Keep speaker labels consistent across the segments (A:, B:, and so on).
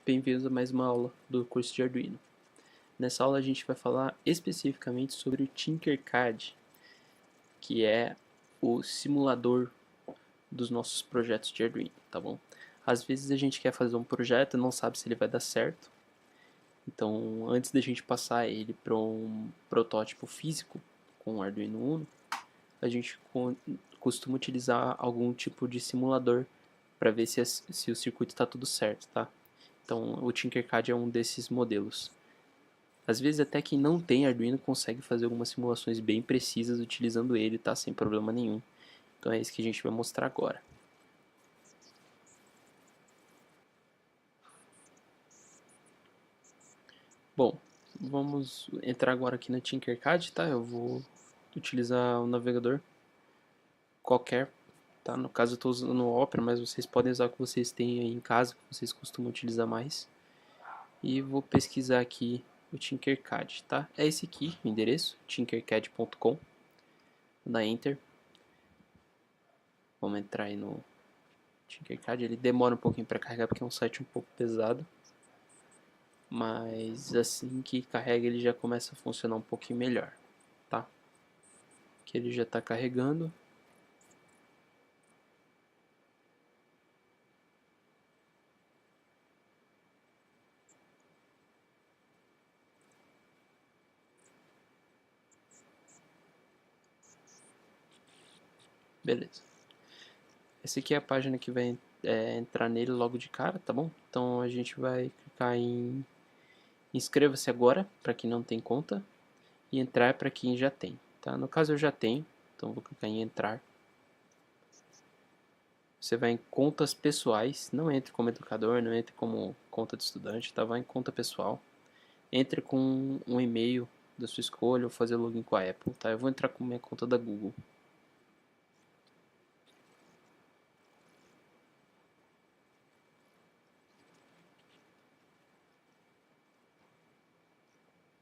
A: Bem-vindos a mais uma aula do curso de Arduino. Nessa aula a gente vai falar especificamente sobre o Tinkercad, que é o simulador dos nossos projetos de Arduino, tá bom? Às vezes a gente quer fazer um projeto e não sabe se ele vai dar certo, então antes da gente passar ele para um protótipo físico com o Arduino Uno, a gente costuma utilizar algum tipo de simulador para ver se o circuito está tudo certo, tá? Então o Tinkercad é um desses modelos. Às vezes até quem não tem Arduino consegue fazer algumas simulações bem precisas utilizando ele, tá? Sem problema nenhum. Então é isso que a gente vai mostrar agora. Bom, vamos entrar agora aqui na Tinkercad, tá? Eu vou utilizar o navegador qualquer, tá? No caso eu estou usando o Opera, mas vocês podem usar o que vocês têm aí em casa, que vocês costumam utilizar mais. E vou pesquisar aqui o Tinkercad, tá? É esse aqui, o endereço, tinkercad.com. Vou dar Enter. Vamos entrar aí no Tinkercad. Ele demora um pouquinho para carregar porque é um site um pouco pesado. Mas assim que carrega ele já começa a funcionar um pouquinho melhor, tá? Que ele já está carregando. Beleza. Essa aqui é a página que vai entrar nele logo de cara, tá bom? Então a gente vai clicar em inscreva-se agora, para quem não tem conta, e entrar para quem já tem, tá? No caso eu já tenho, então vou clicar em entrar. Você vai em contas pessoais, não entre como educador, não entre como conta de estudante, tá? Vai em conta pessoal. Entre com um e-mail da sua escolha ou fazer login com a Apple, tá? Eu vou entrar com minha conta da Google.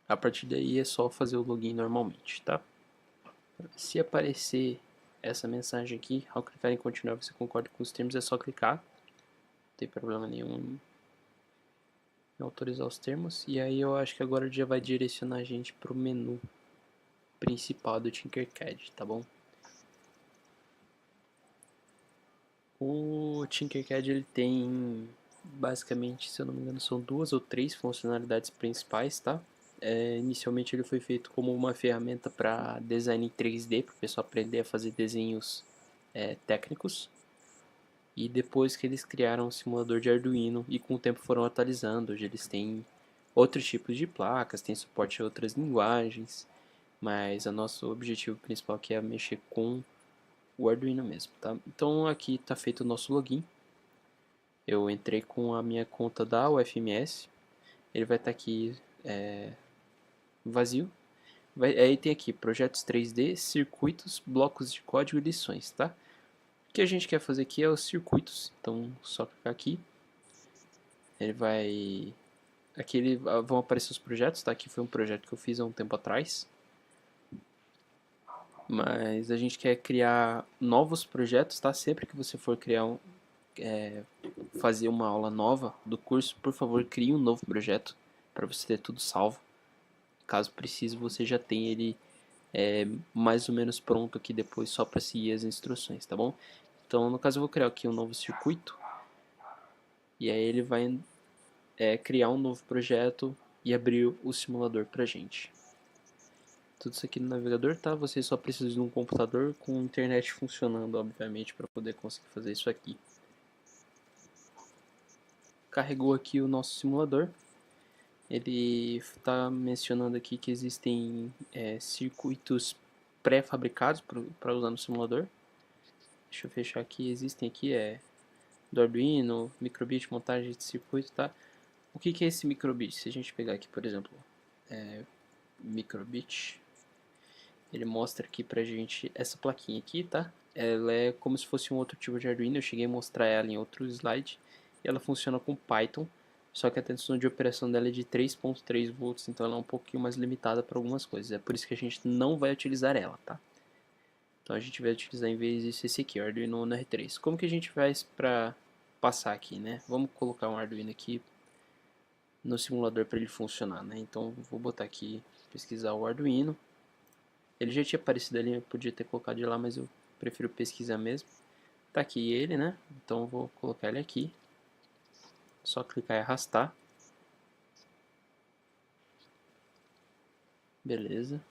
A: A partir daí é só fazer o login normalmente, tá? Se aparecer essa mensagem aqui, ao clicar em continuar você concorda com os termos, é só clicar. Não tem problema nenhum em autorizar os termos. E aí eu acho que agora já vai direcionar a gente para o menu principal do Tinkercad, tá bom? O Tinkercad ele tem basicamente, se eu não me engano, são 2 ou 3 funcionalidades principais, tá? Inicialmente ele foi feito como uma ferramenta para design em 3D, para o pessoal aprender a fazer desenhos técnicos. E depois que eles criaram um simulador de Arduino e com o tempo foram atualizando, hoje eles têm outros tipos de placas, têm suporte a outras linguagens, mas o nosso objetivo principal aqui é mexer com o Arduino mesmo, tá? Então aqui está feito o nosso login. Eu entrei com a minha conta da UFMS. Ele vai estar aqui vazio. Aí tem aqui projetos 3D, circuitos, blocos de código e lições, tá? O que a gente quer fazer aqui é os circuitos. Então só clicar aqui. Ele vai... Aqui vão aparecer os projetos, tá? Aqui foi um projeto que eu fiz há um tempo atrás. Mas a gente quer criar novos projetos, tá? Sempre que você for criar fazer uma aula nova do curso, por favor, crie um novo projeto para você ter tudo salvo. Caso precise, você já tem ele mais ou menos pronto aqui depois, só para seguir as instruções, tá bom? Então, no caso, eu vou criar aqui um novo circuito. E aí ele vai criar um novo projeto e abrir o simulador pra gente. Tudo isso aqui no navegador, tá? Você só precisa de um computador com internet funcionando, obviamente, para poder conseguir fazer isso aqui. Carregou aqui o nosso simulador. Ele está mencionando aqui que existem circuitos pré-fabricados para usar no simulador. Deixa eu fechar aqui. Existem aqui do Arduino, microbit, montagem de circuito, tá? O que é esse microbit? Se a gente pegar aqui, por exemplo, microbit, ele mostra aqui pra gente essa plaquinha aqui, tá? Ela é como se fosse um outro tipo de Arduino. Eu cheguei a mostrar ela em outro slide. E ela funciona com Python. Só que a tensão de operação dela é de 3.3 volts, então ela é um pouquinho mais limitada para algumas coisas. É por isso que a gente não vai utilizar ela, tá? Então a gente vai utilizar em vez disso esse aqui, o Arduino Uno R3. Como que a gente faz para passar aqui, né? Vamos colocar um Arduino aqui no simulador para ele funcionar, né? Então vou botar aqui, pesquisar o Arduino. Ele já tinha aparecido ali, eu podia ter colocado de lá, mas eu prefiro pesquisar mesmo. Tá aqui ele, né? Então vou colocar ele aqui. Só clicar e arrastar. Beleza.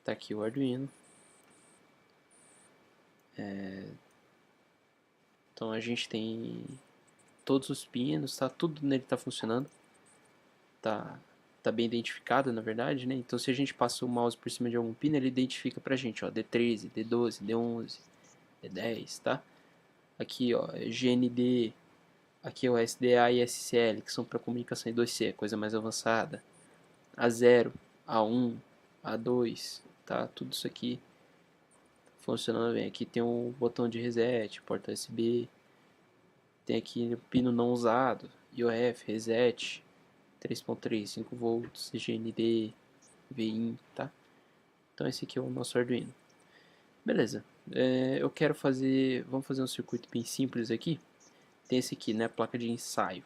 A: Tá aqui o Arduino. Então a gente tem todos os pinos, tá? Tudo nele tá funcionando. Tá bem identificado, na verdade, né? Então se a gente passa o mouse por cima de algum pino, ele identifica pra gente, ó, D13, D12, D11, D10, tá? Aqui, ó, GND, aqui é o SDA e SCL, que são para comunicação em 2C, coisa mais avançada. A0, A1, A2, tá? Tudo isso aqui funcionando bem. Aqui tem um botão de reset, porta USB, tem aqui o pino não usado, IOF, reset, 3.3, 5 volts, GND, VIN, tá? Então esse aqui é o nosso Arduino. Beleza, eu quero fazer, vamos fazer um circuito bem simples aqui. Tem esse aqui, né, placa de ensaio.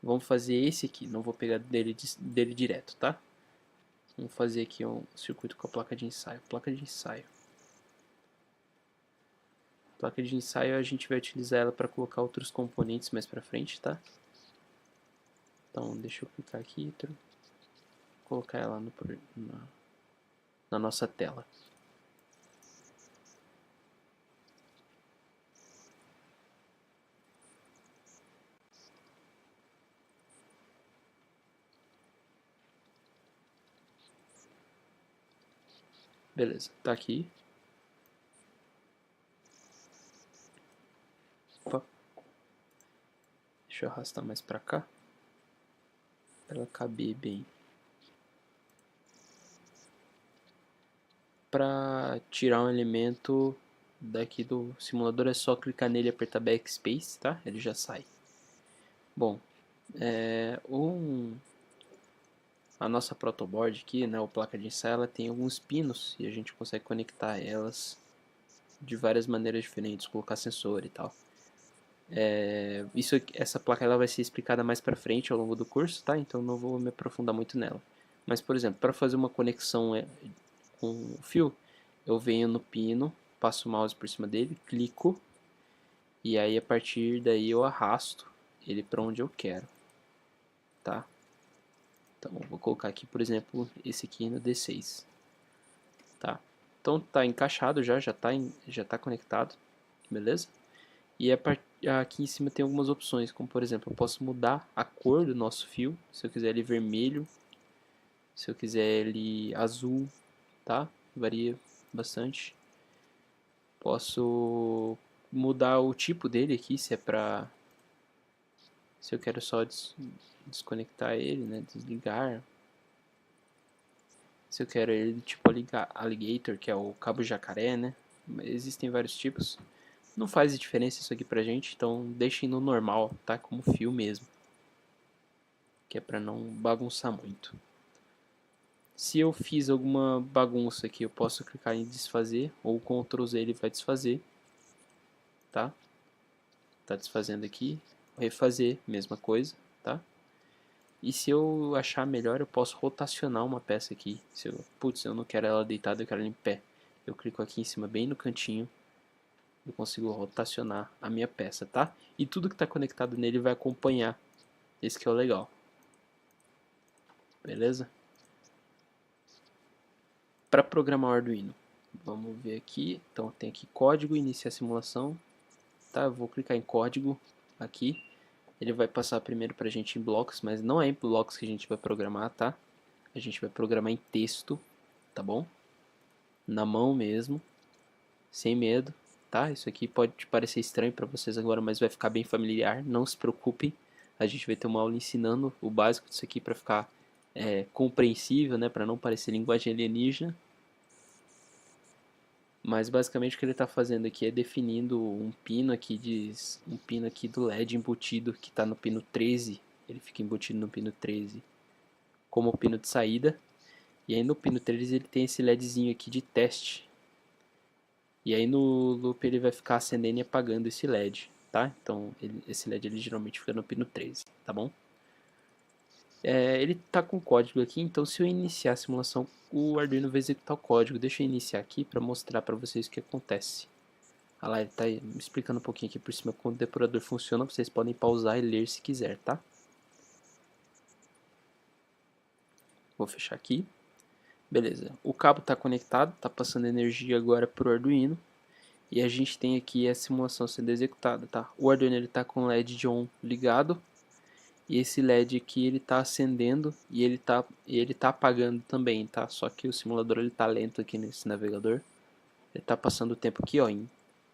A: Vamos fazer esse aqui, não vou pegar dele direto, tá? Vamos fazer aqui um circuito com a placa de ensaio. Placa de ensaio. Placa de ensaio a gente vai utilizar ela para colocar outros componentes mais para frente, tá? Então deixa eu clicar aqui e colocar ela na nossa tela. Beleza, tá aqui. Opa. Deixa eu arrastar mais para cá. Para ela caber bem. Para tirar um elemento daqui do simulador é só clicar nele e apertar backspace, tá? Ele já sai. Bom, a nossa protoboard aqui, né, a placa de ensaio, ela tem alguns pinos e a gente consegue conectar elas de várias maneiras diferentes, colocar sensor e tal. Essa placa ela vai ser explicada mais para frente ao longo do curso, tá? Então não vou me aprofundar muito nela. Mas, por exemplo, para fazer uma conexão com o fio, eu venho no pino, passo o mouse por cima dele, clico e aí a partir daí eu arrasto ele para onde eu quero, tá? Então vou colocar aqui, por exemplo, esse aqui no D6, tá? Então tá encaixado já tá conectado, beleza? E aqui em cima tem algumas opções, como por exemplo, eu posso mudar a cor do nosso fio, se eu quiser ele vermelho, se eu quiser ele azul, tá? Varia bastante. Posso mudar o tipo dele aqui, se eu quero só desconectar ele, né, desligar. Se eu quero ele tipo alligator, que é o cabo jacaré, né? Existem vários tipos. Não faz diferença isso aqui pra gente, então deixem no normal, tá? Como fio mesmo. Que é pra não bagunçar muito. Se eu fiz alguma bagunça aqui, eu posso clicar em desfazer, ou o Ctrl Z ele vai desfazer, tá? Tá desfazendo aqui. Refazer, mesma coisa, tá? E se eu achar melhor, eu posso rotacionar uma peça aqui. Putz, eu não quero ela deitada, eu quero ela em pé. Eu clico aqui em cima, bem no cantinho. Eu consigo rotacionar a minha peça, tá? E tudo que está conectado nele vai acompanhar. Esse que é o legal. Beleza? Para programar o Arduino, vamos ver aqui. Então tem aqui código, iniciar simulação. Tá? Eu vou clicar em código aqui. Ele vai passar primeiro para a gente em blocos, mas não é em blocos que a gente vai programar, tá? A gente vai programar em texto, tá bom? Na mão mesmo, sem medo, tá? Isso aqui pode te parecer estranho para vocês agora, mas vai ficar bem familiar, não se preocupem. A gente vai ter uma aula ensinando o básico disso aqui para ficar compreensível, né? Para não parecer linguagem alienígena. Mas basicamente o que ele está fazendo aqui é definindo um pino aqui do LED embutido que está no pino 13. Ele fica embutido no pino 13 como pino de saída. E aí no pino 13 ele tem esse LEDzinho aqui de teste. E aí no loop ele vai ficar acendendo e apagando esse LED, tá? Então esse LED ele geralmente fica no pino 13, tá bom? Ele tá com código aqui, então se eu iniciar a simulação, o Arduino vai executar o código. Deixa eu iniciar aqui para mostrar para vocês o que acontece. Olha lá, ele tá me explicando um pouquinho aqui por cima como o depurador funciona. Vocês podem pausar e ler se quiser, tá? Vou fechar aqui. Beleza, o cabo está conectado, está passando energia agora para o Arduino. E a gente tem aqui a simulação sendo executada, tá? O Arduino está com o LED de on ligado. E esse LED aqui ele está acendendo e ele tá apagando também, tá? Só que o simulador ele tá lento aqui nesse navegador. Ele tá passando o tempo aqui, ó,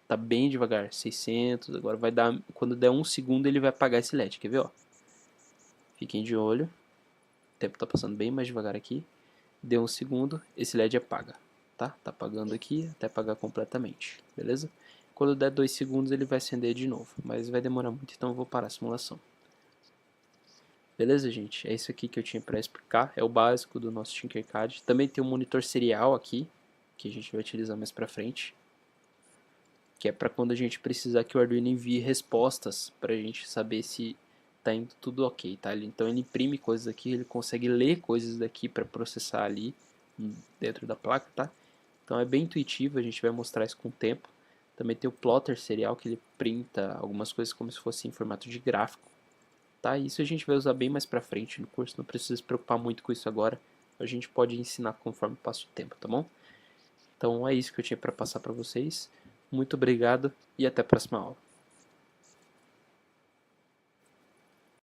A: tá bem devagar, 600, agora vai dar, quando der 1 segundo ele vai apagar esse LED, quer ver, ó? Fiquem de olho, o tempo tá passando bem mais devagar aqui, deu 1 segundo, esse LED apaga, tá? Tá apagando aqui até apagar completamente, beleza? Quando der 2 segundos ele vai acender de novo, mas vai demorar muito, então eu vou parar a simulação. Beleza, gente? É isso aqui que eu tinha para explicar, é o básico do nosso Tinkercad. Também tem um monitor serial aqui, que a gente vai utilizar mais pra frente, que é para quando a gente precisar que o Arduino envie respostas para a gente saber se tá indo tudo ok, tá? Então ele imprime coisas aqui, ele consegue ler coisas daqui para processar ali dentro da placa, tá? Então é bem intuitivo, a gente vai mostrar isso com o tempo. Também tem o plotter serial, que ele printa algumas coisas como se fosse em formato de gráfico, tá? Isso a gente vai usar bem mais pra frente no curso, não precisa se preocupar muito com isso agora. A gente pode ensinar conforme passa o tempo, tá bom? Então é isso que eu tinha para passar para vocês. Muito obrigado e até a próxima aula.